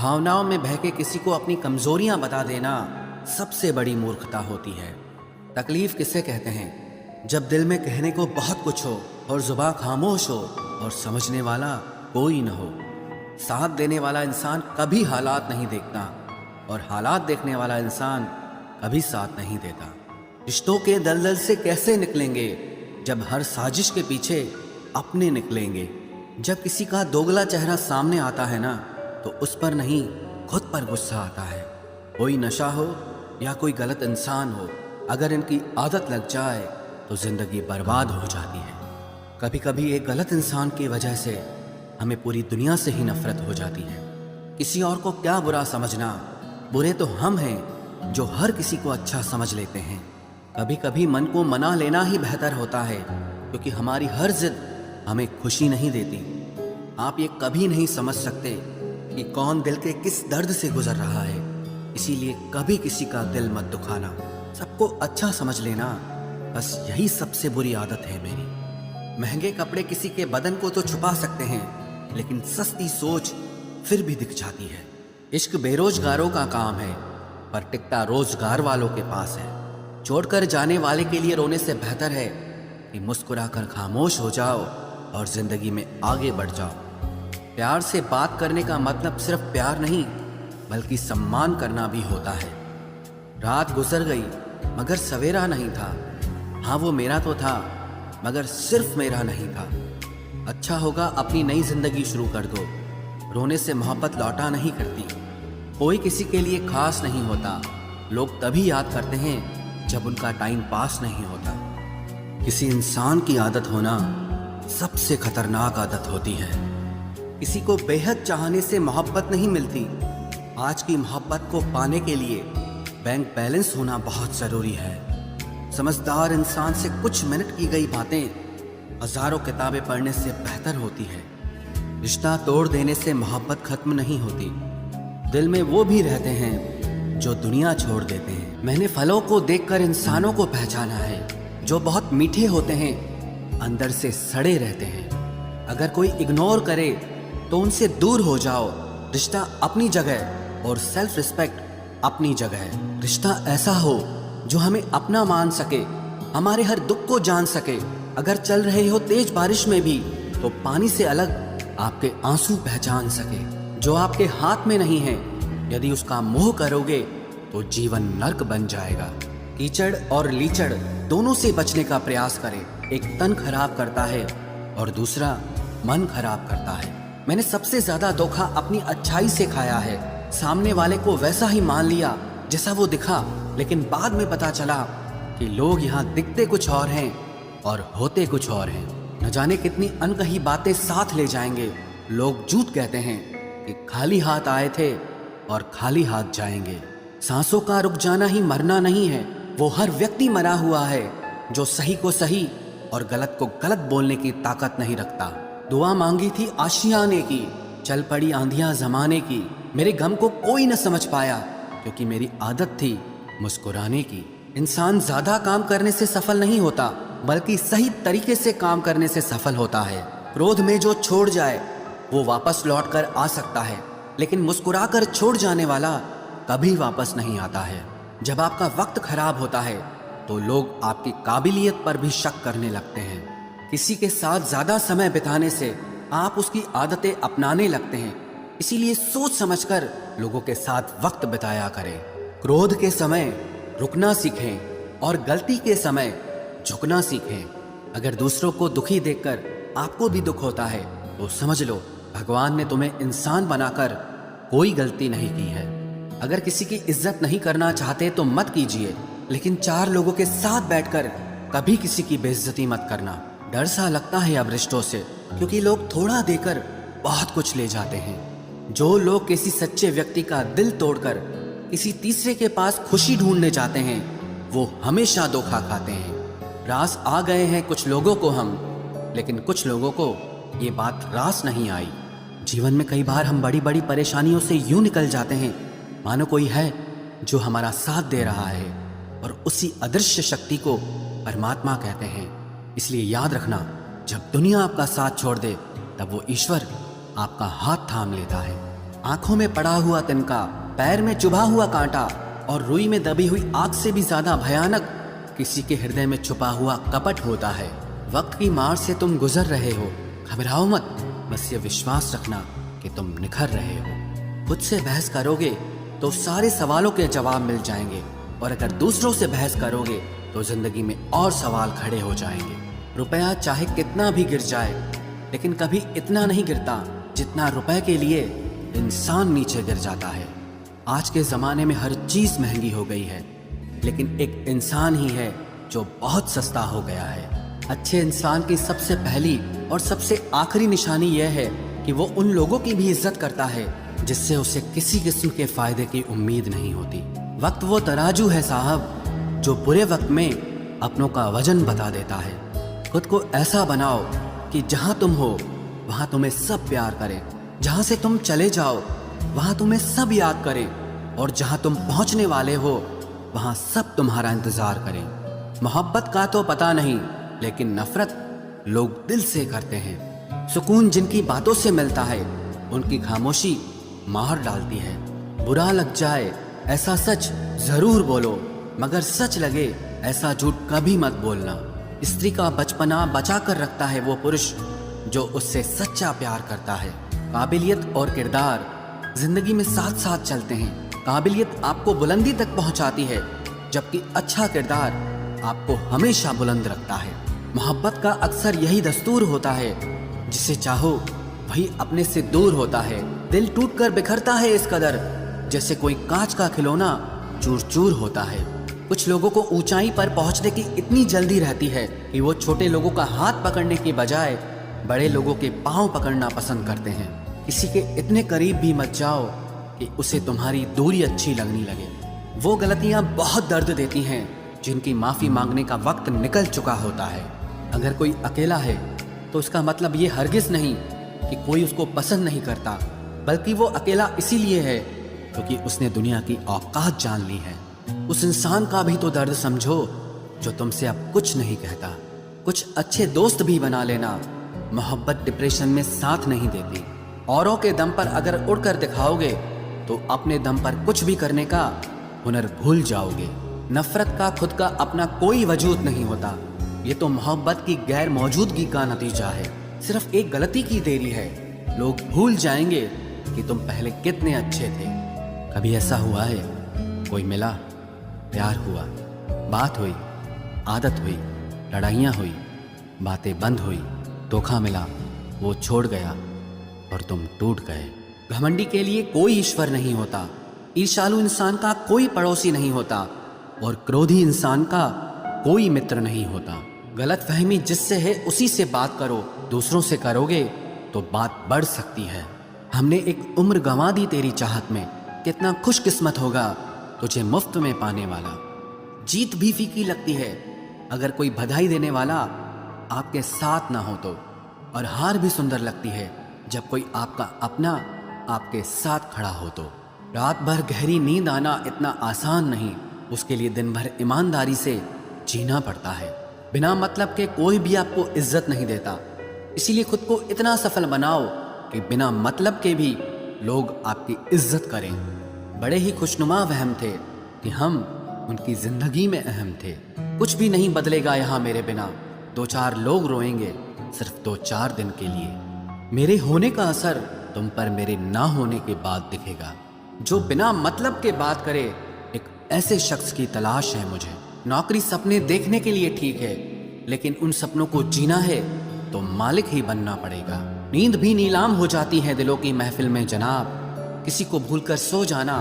भावनाओं में बह के किसी को अपनी कमजोरियां बता देना सबसे बड़ी मूर्खता होती है। तकलीफ किसे कहते हैं? जब दिल में कहने को बहुत कुछ हो और जुबान खामोश हो और समझने वाला कोई न हो। साथ देने वाला इंसान कभी हालात नहीं देखता और हालात देखने वाला इंसान कभी साथ नहीं देता। रिश्तों के दलदल से कैसे निकलेंगे जब हर साजिश के पीछे अपने निकलेंगे। जब किसी का दोगला चेहरा सामने आता है ना, तो उस पर नहीं खुद पर गुस्सा आता है। कोई नशा हो या कोई गलत इंसान हो, अगर इनकी आदत लग जाए तो जिंदगी बर्बाद हो जाती है। कभी कभी एक गलत इंसान की वजह से हमें पूरी दुनिया से ही नफरत हो जाती है। किसी और को क्या बुरा समझना, बुरे तो हम हैं जो हर किसी को अच्छा समझ लेते हैं। कभी कभी मन को मना लेना ही बेहतर होता है, क्योंकि हमारी हर जिद हमें खुशी नहीं देती। आप ये कभी नहीं समझ सकते कि कौन दिल के किस दर्द से गुजर रहा है, इसीलिए कभी किसी का दिल मत दुखाना। सबको अच्छा समझ लेना, बस यही सबसे बुरी आदत है मेरी। महंगे कपड़े किसी के बदन को तो छुपा सकते हैं, लेकिन सस्ती सोच फिर भी दिख जाती है। इश्क बेरोजगारों का काम है, पर टिकता रोजगार वालों के पास है। छोड़कर जाने वाले के लिए रोने से बेहतर है कि मुस्कुराकर खामोश हो जाओ और जिंदगी में आगे बढ़ जाओ। प्यार से बात करने का मतलब सिर्फ प्यार नहीं, बल्कि सम्मान करना भी होता है। रात गुजर गई मगर सवेरा नहीं था। हाँ, वो मेरा तो था, मगर सिर्फ मेरा नहीं था। अच्छा होगा अपनी नई जिंदगी शुरू कर दो। रोने से मोहब्बत लौटा नहीं करती। कोई किसी के लिए खास नहीं होता। लोग तभी याद करते हैं जब उनका टाइम पास नहीं होता। किसी इंसान की आदत होना सबसे खतरनाक आदत होती है। किसी को बेहद चाहने से मोहब्बत नहीं मिलती। आज की मोहब्बत को पाने के लिए बैंक बैलेंस होना बहुत जरूरी है। समझदार इंसान से कुछ मिनट की गई बातें हजारों किताबें पढ़ने से बेहतर होती है। रिश्ता तोड़ देने से मोहब्बत खत्म नहीं होती। दिल में वो भी रहते हैं जो दुनिया छोड़ देते हैं। मैंने फलों को देखकर इंसानों को पहचाना है, जो बहुत मीठे होते हैं, अंदर से सड़े रहते हैं। अगर कोई इग्नोर करे तो उनसे दूर हो जाओ। रिश्ता अपनी जगह और सेल्फ रिस्पेक्ट अपनी जगह। रिश्ता ऐसा हो जो हमें अपना मान सके, हमारे हर दुख को जान सके। अगर चल रहे हो तेज बारिश में भी, तो पानी से अलग आपके आंसू पहचान सके। जो आपके हाथ में नहीं है, यदि उसका मोह करोगे तो जीवन नर्क बन जाएगा। कीचड़ और लीचड़ दोनों से बचने का प्रयास करें। एक तन खराब करता है और दूसरा मन खराब करता है। मैंने सबसे ज्यादा धोखा अपनी अच्छाई से खाया है। सामने वाले को वैसा ही मान लिया जैसा वो दिखा, लेकिन बाद में पता चला कि लोग यहाँ दिखते कुछ और हैं और होते कुछ और हैं। न जाने कितनी अनकही बातें साथ ले जाएंगे। लोग झूठ कहते हैं कि खाली हाथ आए थे और खाली हाथ जाएंगे। सांसों का रुक जाना ही मरना नहीं है। वो हर व्यक्ति मरा हुआ है जो सही को सही और गलत को गलत बोलने की ताकत नहीं रखता। दुआ मांगी थी आशियाने की, चल पड़ी आंधियां जमाने की। मेरे गम को कोई न समझ पाया, क्योंकि मेरी आदत थी मुस्कुराने की। इंसान ज्यादा काम करने से सफल नहीं होता, बल्कि सही तरीके से काम करने से सफल होता है। क्रोध में जो छोड़ जाए वो वापस लौट कर आ सकता है, लेकिन मुस्कुराकर छोड़ जाने वाला कभी वापस नहीं आता है। जब आपका वक्त खराब होता है तो लोग आपकी काबिलियत पर भी शक करने लगते हैं। किसी के साथ ज्यादा समय बिताने से आप उसकी आदतें अपनाने लगते हैं। इसीलिए सोच समझकर लोगों के साथ वक्त बिताया करें। क्रोध के समय रुकना सीखें और गलती के समय झुकना सीखें। अगर दूसरों को दुखी देखकर आपको भी दुख होता है तो समझ लो भगवान ने तुम्हें इंसान बनाकर कोई गलती नहीं की है। अगर किसी की इज्जत नहीं करना चाहते तो मत कीजिए, लेकिन चार लोगों के साथ बैठकर कभी किसी की बेइज्जती मत करना। डर सा लगता है अब रिश्तों से, क्योंकि लोग थोड़ा देकर बहुत कुछ ले जाते हैं। जो लोग किसी सच्चे व्यक्ति का दिल तोड़कर किसी तीसरे के पास खुशी ढूंढने जाते हैं, वो हमेशा धोखा खाते हैं। रास आ गए हैं कुछ लोगों को हम, लेकिन कुछ लोगों को ये बात रास नहीं आई। जीवन में कई बार हम बड़ी बड़ी परेशानियों से यूं निकल जाते हैं मानो कोई है जो हमारा साथ दे रहा है, और उसी अदृश्य शक्ति को परमात्मा कहते हैं। इसलिए याद रखना, जब दुनिया आपका साथ छोड़ दे तब वो ईश्वर आपका हाथ थाम लेता है। आंखों में पड़ा हुआ तिनका, पैर में चुभा हुआ कांटा और रुई में दबी हुई आग से भी ज्यादा भयानक किसी के हृदय में छुपा हुआ कपट होता है। वक्त की मार से तुम गुजर रहे हो, घबराओ मत, बस ये विश्वास रखना कि तुम निखर रहे हो। खुद से बहस करोगे तो सारे सवालों के जवाब मिल जाएंगे, और अगर दूसरों से बहस करोगे तो जिंदगी में और सवाल खड़े हो जाएंगे। रुपया चाहे कितना भी गिर जाए, लेकिन कभी इतना नहीं गिरता जितना रुपए के लिए इंसान नीचे गिर जाता है। आज के ज़माने में हर चीज़ महंगी हो गई है, लेकिन एक इंसान ही है जो बहुत सस्ता हो गया है। अच्छे इंसान की सबसे पहली और सबसे आखिरी निशानी यह है कि वो उन लोगों की भी इज्जत करता है जिससे उसे किसी किस्म के फायदे की उम्मीद नहीं होती। वक्त वो तराजू है साहब, जो बुरे वक्त में अपनों का वजन बता देता है। खुद को ऐसा बनाओ कि जहाँ तुम हो वहाँ तुम्हें सब प्यार करें, जहाँ से तुम चले जाओ वहाँ तुम्हें सब याद करें, और जहाँ तुम पहुँचने वाले हो वहाँ सब तुम्हारा इंतजार करें। मोहब्बत का तो पता नहीं, लेकिन नफरत लोग दिल से करते हैं। सुकून जिनकी बातों से मिलता है उनकी खामोशी मार डालती है। बुरा लग जाए ऐसा सच जरूर बोलो, मगर सच लगे ऐसा झूठ कभी मत बोलना। स्त्री का बचपना बचा कर रखता है वो पुरुष जो उससे सच्चा प्यार करता है। काबिलियत और किरदार जिंदगी में साथ साथ चलते हैं। काबिलियत आपको बुलंदी तक पहुंचाती है, जबकि अच्छा किरदार आपको हमेशा बुलंद रखता है। मोहब्बत का अक्सर यही दस्तूर होता है, जिसे चाहो वही अपने से दूर होता है। दिल टूट कर बिखरता है इस कदर, जैसे कोई कांच का खिलौना चूर चूर होता है। कुछ लोगों को ऊंचाई पर पहुंचने की इतनी जल्दी रहती है कि वो छोटे लोगों का हाथ पकड़ने की बजाय बड़े लोगों के पांव पकड़ना पसंद करते हैं। किसी के इतने करीब भी मत जाओ कि उसे तुम्हारी दूरी अच्छी लगने लगे। वो गलतियां बहुत दर्द देती हैं जिनकी माफ़ी मांगने का वक्त निकल चुका होता है। अगर कोई अकेला है तो उसका मतलब ये हरगिज़ नहीं कि कोई उसको पसंद नहीं करता, बल्कि वो अकेला इसीलिए है क्योंकि उसने दुनिया की औकात जान ली है। उस इंसान का भी तो दर्द समझो जो तुमसे अब कुछ नहीं कहता। कुछ अच्छे दोस्त भी बना लेना, मोहब्बत डिप्रेशन में साथ नहीं देती। औरों के दम पर अगर उड़कर दिखाओगे तो अपने दम पर कुछ भी करने का हुनर भूल जाओगे। नफरत का खुद का अपना कोई वजूद नहीं होता, ये तो मोहब्बत की गैर मौजूदगी का नतीजा है। सिर्फ एक गलती की देरी है, लोग भूल जाएंगे कि तुम पहले कितने अच्छे थे। कभी ऐसा हुआ है, कोई मिला, प्यार हुआ, बात हुई, आदत हुई, लड़ाइयाँ हुई, बातें बंद हुई, धोखा मिला, वो छोड़ गया और तुम टूट गए। घमंडी के लिए कोई ईश्वर नहीं होता, ईर्ष्यालु इंसान का कोई पड़ोसी नहीं होता, और क्रोधी इंसान का कोई मित्र नहीं होता। गलत फहमी जिससे है उसी से बात करो, दूसरों से करोगे तो बात बढ़ सकती है। हमने एक उम्र गंवा दी तेरी चाहत में, कितना खुशकिस्मत होगा तुझे मुफ्त में पाने वाला। जीत भी फीकी लगती है अगर कोई बधाई देने वाला आपके साथ ना हो तो, और हार भी सुंदर लगती है जब कोई आपका अपना आपके साथ खड़ा हो तो। रात भर गहरी नींद आना इतना आसान नहीं, उसके लिए दिन भर ईमानदारी से जीना पड़ता है। बिना मतलब के कोई भी आपको इज्जत नहीं देता, इसीलिए खुद को इतना सफल बनाओ कि बिना मतलब के भी लोग आपकी इज्जत करें। बड़े ही खुशनुमा वहम थे कि हम उनकी जिंदगी में अहम थे। कुछ भी नहीं बदलेगा यहाँ मेरे बिना, दो चार लोग रोएंगे सिर्फ 2-4 दिन के लिए। मेरे होने का असर तुम पर मेरे ना होने के बाद दिखेगा। जो बिना मतलब के बात करे, एक ऐसे शख्स की तलाश है मुझे। नौकरी सपने देखने के लिए ठीक है, लेकिन उन सपनों को जीना है तो मालिक ही बनना पड़ेगा। नींद भी नीलाम हो जाती है दिलों की महफिल में जनाब, किसी को भूलकर सो जाना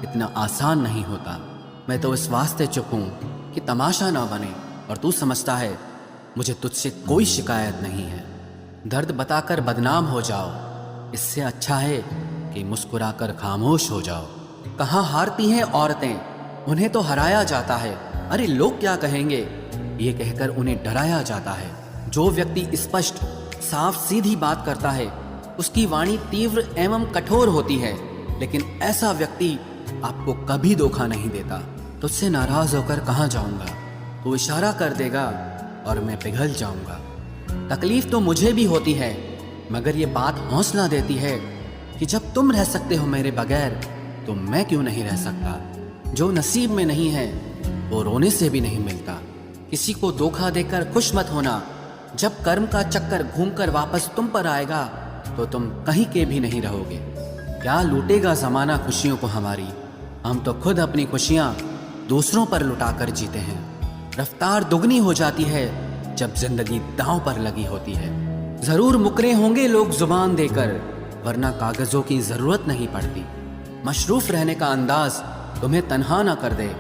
इतना आसान नहीं होता। मैं तो इस वास्ते चुप हूँ कि तमाशा ना बने, और तू समझता है मुझे तुझसे कोई शिकायत नहीं है। दर्द बताकर बदनाम हो जाओ, इससे अच्छा है कि मुस्कुराकर खामोश हो जाओ। कहाँ हारती हैं औरतें, उन्हें तो हराया जाता है। अरे लोग क्या कहेंगे, ये कहकर उन्हें डराया जाता है। जो व्यक्ति स्पष्ट साफ सीधी बात करता है उसकी वाणी तीव्र एवं कठोर होती है, लेकिन ऐसा व्यक्ति आपको कभी धोखा नहीं देता। तुझसे नाराज होकर कहाँ जाऊंगा, तू इशारा कर देगा और मैं पिघल जाऊंगा। तकलीफ तो मुझे भी होती है, मगर ये बात हौसला देती है कि जब तुम रह सकते हो मेरे बगैर तो मैं क्यों नहीं रह सकता। जो नसीब में नहीं है वो रोने से भी नहीं मिलता। किसी को धोखा देकर खुश मत होना। जब कर्म का चक्कर घूमकर वापस तुम पर आएगा तो तुम कहीं के भी नहीं रहोगे। क्या लूटेगा जमाना खुशियों को हमारी, हम तो खुद अपनी खुशियां दूसरों पर लुटाकर जीते हैं। रफ्तार दुगनी हो जाती है जब जिंदगी दांव पर लगी होती है। जरूर मुकरे होंगे लोग जुबान देकर, वरना कागजों की जरूरत नहीं पड़ती। मशरूफ रहने का अंदाज तुम्हें तन्हा ना कर दे।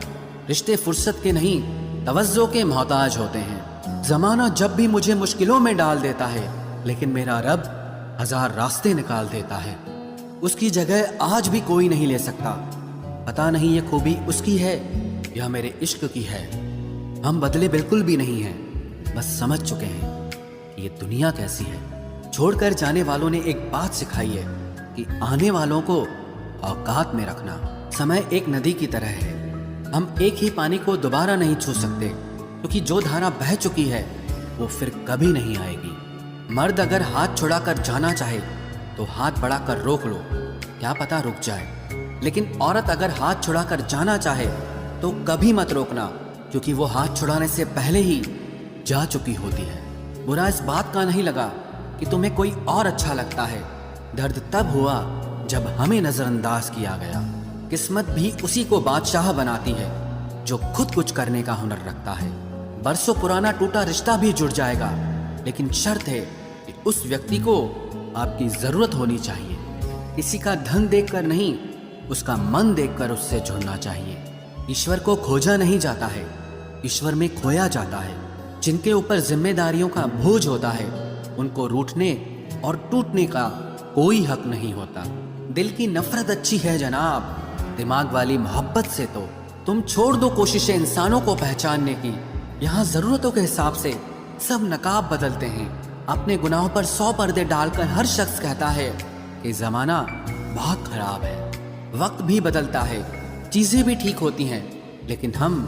रिश्ते फुर्सत के नहीं तवज्जो के मोहताज होते हैं। जमाना जब भी मुझे मुश्किलों में डाल देता है, लेकिन मेरा रब 1000 रास्ते निकाल देता है। उसकी जगह आज भी कोई नहीं ले सकता। पता नहीं ये खूबी उसकी है या मेरे इश्क की है। हम बदले बिल्कुल भी नहीं हैं, बस समझ चुके हैं कि ये दुनिया कैसी है। छोड़कर जाने वालों ने एक बात सिखाई है कि आने वालों को औकात में रखना। समय एक नदी की तरह है, हम एक ही पानी को दोबारा नहीं छू सकते, क्योंकि जो धारा बह चुकी है वो फिर कभी नहीं आएगी। मर्द अगर हाथ छुड़ाकर जाना चाहे तो हाथ बढ़ाकर रोक लो, क्या पता रुक जाए। लेकिन औरत अगर हाथ छुड़ाकर जाना चाहे तो कभी मत रोकना, क्योंकि वो हाथ छुड़ाने से पहले ही जा चुकी होती है। बुरा इस बात का नहीं लगा कि तुम्हें कोई और अच्छा लगता है। दर्द तब हुआ जब हमें नजरअंदाज किया गया। किस्मत भी उसी को बादशाह बनाती है जो खुद कुछ करने का हुनर रखता है। बरसों पुराना टूटा रिश्ता भी जुड़ जाएगा, लेकिन शर्त है कि उस व्यक्ति को आपकी जरूरत होनी चाहिए। किसी का धन देखकर नहीं, उसका मन देखकर उससे जुड़ना चाहिए। ईश्वर को खोजा नहीं जाता है, ईश्वर में खोया जाता है। जिनके ऊपर जिम्मेदारियों का बोझ होता है उनको रूठने और टूटने का कोई हक नहीं होता। दिल की नफरत अच्छी है जनाब, दिमाग वाली मोहब्बत से तो तुम छोड़ दो कोशिशें इंसानों को पहचानने की। यहाँ जरूरतों के हिसाब से सब नकाब बदलते हैं। अपने गुनाहों पर 100 पर्दे डालकर हर शख्स कहता है कि जमाना बहुत खराब है। वक्त भी बदलता है, चीजें भी ठीक होती हैं, लेकिन हम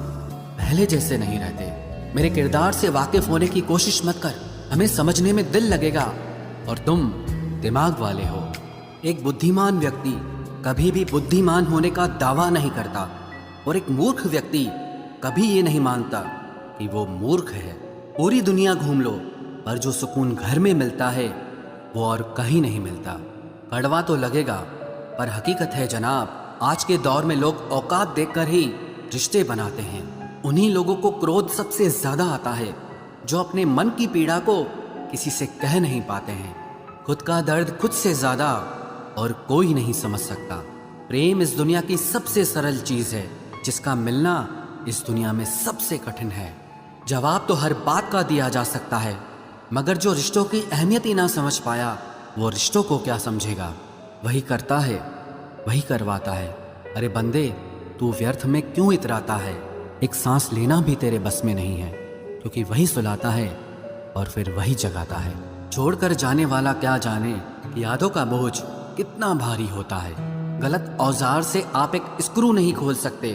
पहले जैसे नहीं रहते। मेरे किरदार से वाकिफ होने की कोशिश मत कर, हमें समझने में दिल लगेगा और तुम दिमाग वाले हो। एक बुद्धिमान व्यक्ति कभी भी बुद्धिमान होने का दावा नहीं करता और एक मूर्ख व्यक्ति कभी ये नहीं मानता कि वो मूर्ख है। पूरी दुनिया घूम लो, पर जो सुकून घर में मिलता है वो और कहीं नहीं मिलता। कड़वा तो लगेगा पर हकीकत है जनाब। आज के दौर में लोग औकात देखकर ही रिश्ते बनाते हैं। उन्हीं लोगों को क्रोध सबसे ज्यादा आता है जो अपने मन की पीड़ा को किसी से कह नहीं पाते हैं। खुद का दर्द खुद से ज्यादा और कोई नहीं समझ सकता। प्रेम इस दुनिया की सबसे सरल चीज है, जिसका मिलना इस दुनिया में सबसे कठिन है। जवाब तो हर बात का दिया जा सकता है, मगर जो रिश्तों की अहमियत ही ना समझ पाया वो रिश्तों को क्या समझेगा। वही करता है, वही करवाता है। अरे बंदे, तू व्यर्थ में क्यों इतराता है। एक सांस लेना भी तेरे बस में नहीं है, क्योंकि वही सुलाता है और फिर वही जगाता है। छोड़कर जाने वाला क्या जाने यादों का बोझ कितना भारी होता है। गलत औजार से आप एक स्क्रू नहीं खोल सकते,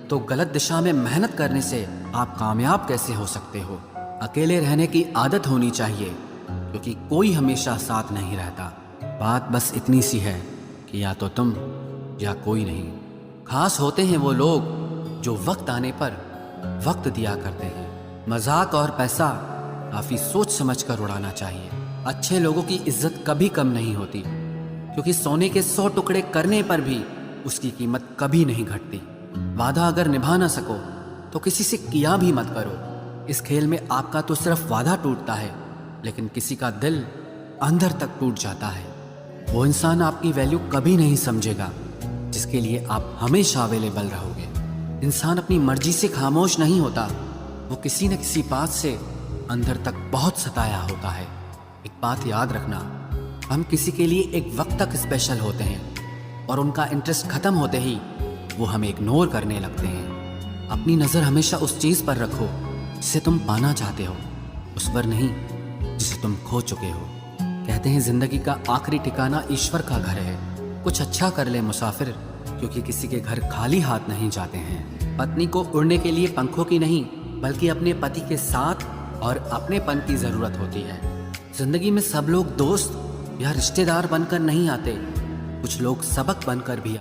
तो गलत दिशा में मेहनत करने से आप कामयाब कैसे हो सकते हो। अकेले रहने की आदत होनी चाहिए, क्योंकि कोई हमेशा साथ नहीं रहता। बात बस इतनी सी है कि या तो तुम या कोई नहीं। खास होते हैं वो लोग जो वक्त आने पर वक्त दिया करते हैं। मजाक और पैसा काफी सोच समझ कर उड़ाना चाहिए। अच्छे लोगों की इज्जत कभी कम नहीं होती, क्योंकि सोने के 100 टुकड़े करने पर भी उसकी कीमत कभी नहीं घटती। वादा अगर निभा ना सको तो किसी से किया भी मत करो। इस खेल में आपका तो सिर्फ वादा टूटता है, लेकिन किसी का दिल अंदर तक टूट जाता है। वो इंसान आपकी वैल्यू कभी नहीं समझेगा जिसके लिए आप हमेशा अवेलेबल रहोगे। इंसान अपनी मर्जी से खामोश नहीं होता, वो किसी न किसी बात से अंदर तक बहुत सताया होता है। एक बात याद रखना, हम किसी के लिए एक वक्त तक स्पेशल होते हैं और उनका इंटरेस्ट खत्म होते ही वो हमें इग्नोर करने लगते हैं। अपनी नज़र हमेशा उस चीज़ पर रखो जिसे तुम पाना चाहते हो, उस पर नहीं जिसे तुम खो चुके हो। कहते हैं जिंदगी का आखिरी ठिकाना ईश्वर का घर है। कुछ अच्छा कर ले मुसाफिर, क्योंकि किसी के घर खाली हाथ नहीं जाते हैं। पत्नी को उड़ने के लिए पंखों की नहीं, बल्कि अपने पति के साथ और अपनेपन की जरूरत होती है। जिंदगी में सब लोग दोस्त या रिश्तेदार बनकर नहीं आते, कुछ लोग सबक बनकर भी